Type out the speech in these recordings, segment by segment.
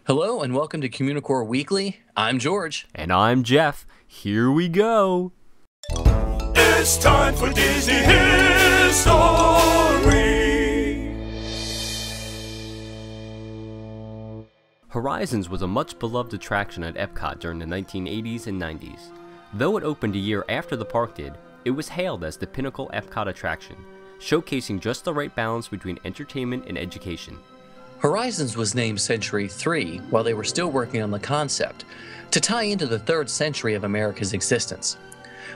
Hello and welcome to Communicore Weekly. I'm George. And I'm Jeff. Here we go. It's time for Disney History. Horizons was a much beloved attraction at Epcot during the 1980s and 90s. Though it opened a year after the park did, it was hailed as the pinnacle Epcot attraction, showcasing just the right balance between entertainment and education. Horizons was named Century 3 while they were still working on the concept, to tie into the third century of America's existence.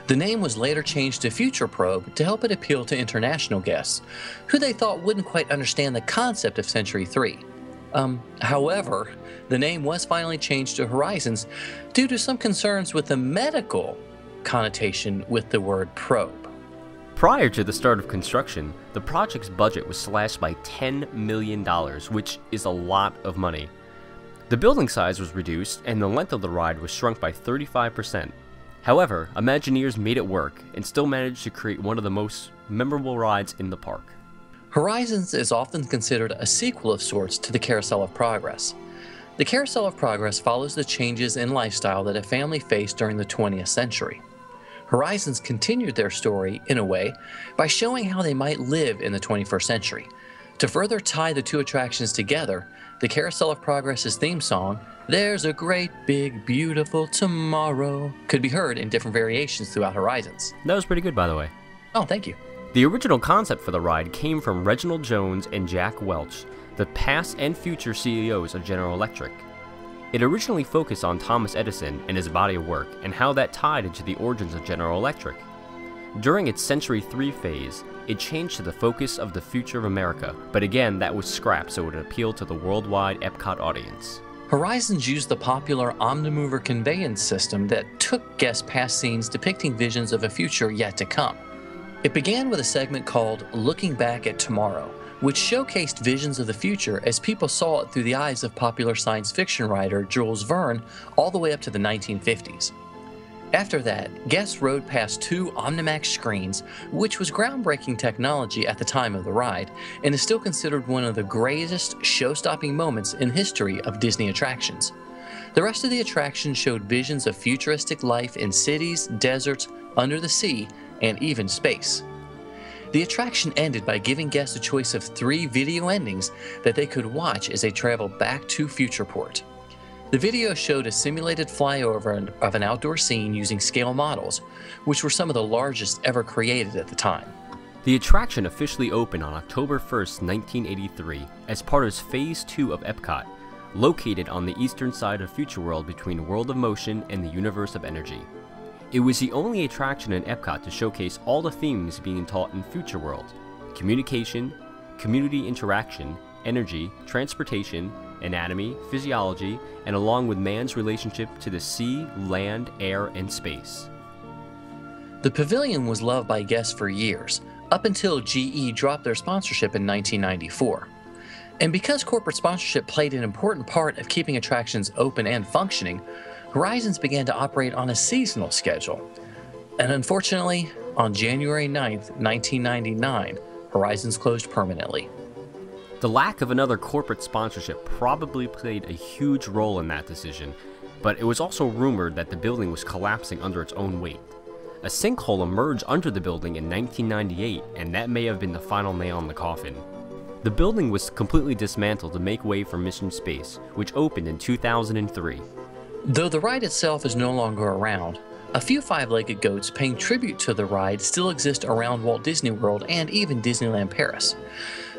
The name was later changed to Future Probe to help it appeal to international guests, who they thought wouldn't quite understand the concept of Century 3. However, the name was finally changed to Horizons due to some concerns with the medical connotation with the word probe. Prior to the start of construction, the project's budget was slashed by $10 million, which is a lot of money. The building size was reduced and the length of the ride was shrunk by 35%. However, Imagineers made it work and still managed to create one of the most memorable rides in the park. Horizons is often considered a sequel of sorts to the Carousel of Progress. The Carousel of Progress follows the changes in lifestyle that a family faced during the 20th century. Horizons continued their story, in a way, by showing how they might live in the 21st century. To further tie the two attractions together, the Carousel of Progress's theme song, "There's a Great Big Beautiful Tomorrow," could be heard in different variations throughout Horizons. That was pretty good, by the way. Oh, thank you. The original concept for the ride came from Reginald Jones and Jack Welch, the past and future CEOs of General Electric. It originally focused on Thomas Edison and his body of work and how that tied into the origins of General Electric. During its Century 3 phase, it changed to the focus of the future of America, but again that was scrapped so it would appeal to the worldwide Epcot audience. Horizons used the popular Omnimover conveyance system that took guests past scenes depicting visions of a future yet to come. It began with a segment called Looking Back at Tomorrow, which showcased visions of the future as people saw it through the eyes of popular science fiction writer Jules Verne all the way up to the 1950s. After that, guests rode past two Omnimax screens, which was groundbreaking technology at the time of the ride, and is still considered one of the greatest show-stopping moments in history of Disney attractions. The rest of the attraction showed visions of futuristic life in cities, deserts, under the sea, and even space. The attraction ended by giving guests a choice of 3 video endings that they could watch as they traveled back to Futureport. The video showed a simulated flyover of an outdoor scene using scale models, which were some of the largest ever created at the time. The attraction officially opened on October 1st, 1983, as part of Phase 2 of Epcot, located on the eastern side of Future World between World of Motion and the Universe of Energy. It was the only attraction in Epcot to showcase all the themes being taught in Future World: communication, community interaction, energy, transportation, anatomy, physiology, and along with man's relationship to the sea, land, air, and space. The pavilion was loved by guests for years, up until GE dropped their sponsorship in 1994. And because corporate sponsorship played an important part of keeping attractions open and functioning, Horizons began to operate on a seasonal schedule. And unfortunately, on January 9th, 1999, Horizons closed permanently. The lack of another corporate sponsorship probably played a huge role in that decision, but it was also rumored that the building was collapsing under its own weight. A sinkhole emerged under the building in 1998, and that may have been the final nail in the coffin. The building was completely dismantled to make way for Mission Space, which opened in 2003. Though the ride itself is no longer around, a few 5-legged goats paying tribute to the ride still exist around Walt Disney World and even Disneyland Paris.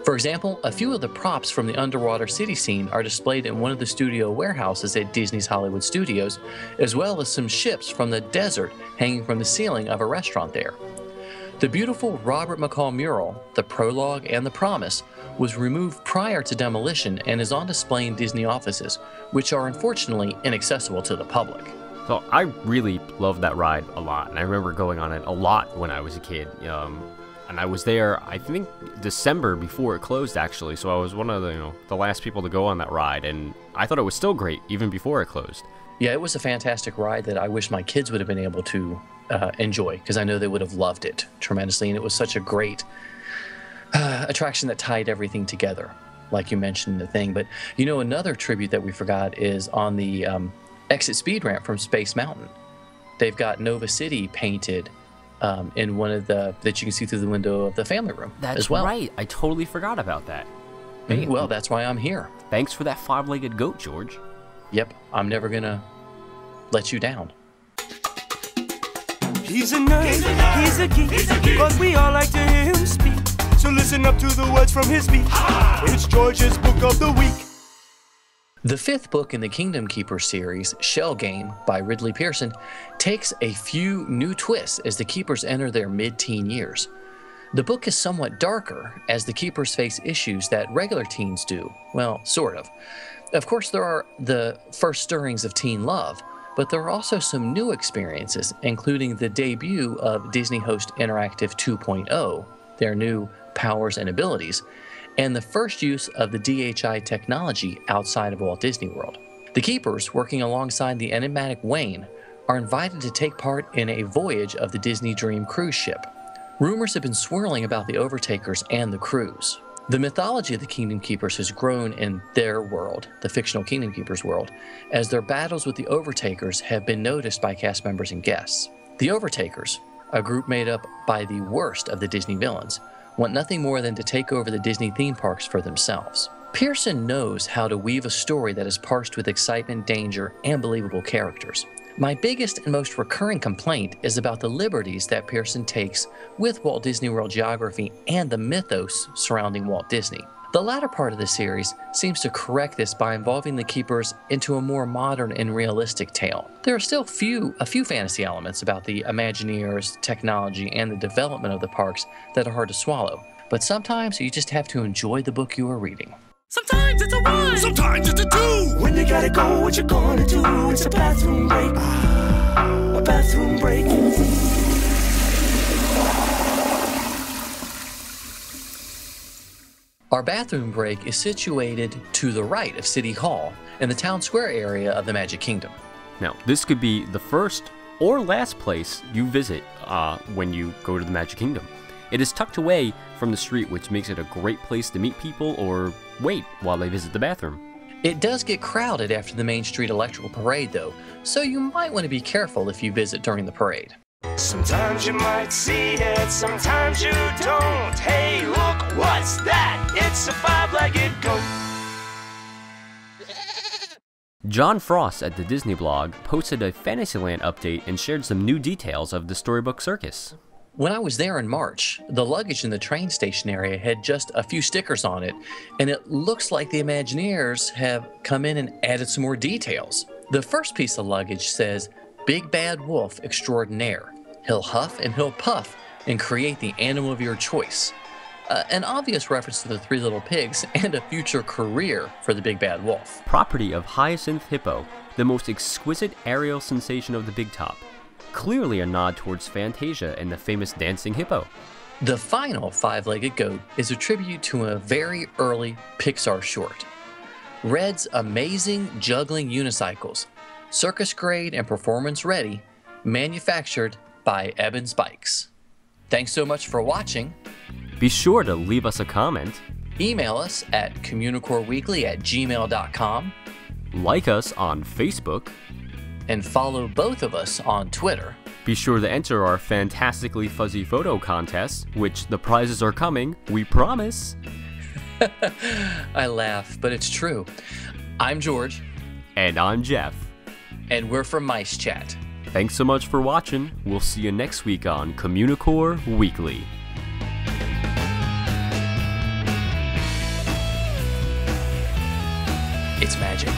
For example, a few of the props from the underwater city scene are displayed in one of the studio warehouses at Disney's Hollywood Studios, as well as some ships from the desert hanging from the ceiling of a restaurant there. The beautiful Robert McCall mural, the Prologue and the Promise, was removed prior to demolition and is on display in Disney offices, which are unfortunately inaccessible to the public. So I really loved that ride a lot, and I remember going on it a lot when I was a kid. And I was there, I think, December before it closed, actually. So I was one of the last people to go on that ride, and I thought it was still great even before it closed. Yeah, it was a fantastic ride that I wish my kids would have been able to enjoy, because I know they would have loved it tremendously, and it was such a great attraction that tied everything together. like you mentioned in the thing. But another tribute that we forgot is on the exit speed ramp from Space Mountain. They've got Nova City painted in one of that you can see through the window of the family room as well. That's right. I totally forgot about that. Hey, well, that's why I'm here. Thanks for that 5-legged goat, George. Yep, I'm never gonna let you down. He's a nerd, he's a geek, but we all like to hear him speak. So listen up to the words from his speech. It's George's Book of the Week. The 5th book in the Kingdom Keeper series, Shell Game by Ridley Pearson, takes a few new twists as the Keepers enter their mid-teen years. The book is somewhat darker as the Keepers face issues that regular teens do. Well, sort of. Of course, there are the first stirrings of teen love, but there are also some new experiences, including the debut of Disney Host Interactive 2.0, their new powers and abilities, and the first use of the DHI technology outside of Walt Disney World. The Keepers, working alongside the enigmatic Wayne, are invited to take part in a voyage of the Disney Dream cruise ship. Rumors have been swirling about the Overtakers and the cruise. The mythology of the Kingdom Keepers has grown in their world, the fictional Kingdom Keepers world, as their battles with the Overtakers have been noticed by cast members and guests. The Overtakers, a group made up by the worst of the Disney villains, want nothing more than to take over the Disney theme parks for themselves. Pearson knows how to weave a story that is parsed with excitement, danger, and believable characters. My biggest and most recurring complaint is about the liberties that Pearson takes with Walt Disney World geography and the mythos surrounding Walt Disney. The latter part of the series seems to correct this by involving the Keepers into a more modern and realistic tale. There are still a few fantasy elements about the Imagineers, technology, and the development of the parks that are hard to swallow, but sometimes you just have to enjoy the book you are reading. Sometimes it's a 1, sometimes it's a 2. When you gotta go, what you gonna do? It's a bathroom break. A bathroom break. Our bathroom break is situated to the right of City Hall in the town square area of the Magic Kingdom. Now, this could be the first or last place you visit when you go to the Magic Kingdom. It is tucked away from the street, which makes it a great place to meet people or wait while they visit the bathroom. It does get crowded after the Main Street Electrical Parade, though, so you might want to be careful if you visit during the parade. Sometimes you might see it, sometimes you don't. Hey, look, what's that? It's a 5-legged goat. John Frost at the Disney blog posted a Fantasyland update and shared some new details of the Storybook Circus. When I was there in March, the luggage in the train station area had just a few stickers on it, and it looks like the Imagineers have come in and added some more details. The first piece of luggage says, "Big Bad Wolf Extraordinaire. He'll huff and he'll puff and create the animal of your choice." An obvious reference to the Three Little Pigs and a future career for the Big Bad Wolf. Property of Hyacinth Hippo, the most exquisite aerial sensation of the Big Top. Clearly a nod towards Fantasia and the famous dancing hippo. The final 5-legged goat is a tribute to a very early Pixar short. Red's amazing juggling unicycles, circus grade and performance ready, manufactured by Ebon Spikes. Thanks so much for watching. Be sure to leave us a comment. Email us at communicoreweekly@gmail.com. Like us on Facebook. And follow both of us on Twitter. Be sure to enter our fantastically fuzzy photo contest, which the prizes are coming, we promise. I laugh, but it's true. I'm George. And I'm Jeff. And we're from MiceChat. Thanks so much for watching. We'll see you next week on Communicore Weekly. It's magic.